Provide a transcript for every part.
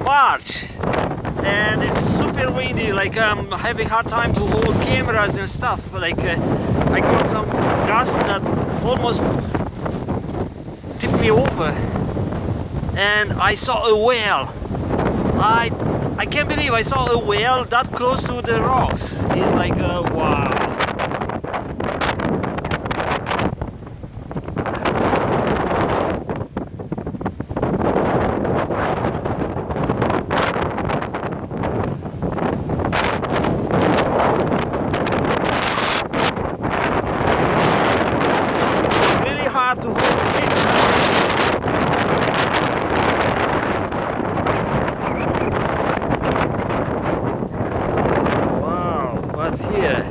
March and it's super windy, like I'm having hard time to hold cameras and stuff. Like I got some gust that almost tipped me over and I saw a whale. I can't believe I saw a whale that close to the rocks. It's like wow. To hold the picture. Wow, what's here?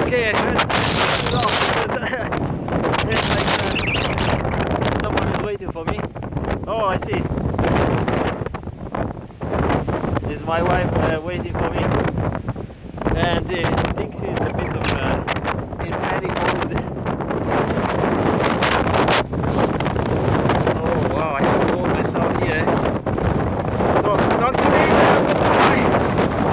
Okay, I turned it off because someone is waiting for me. Oh, I see. This is my wife waiting for me. And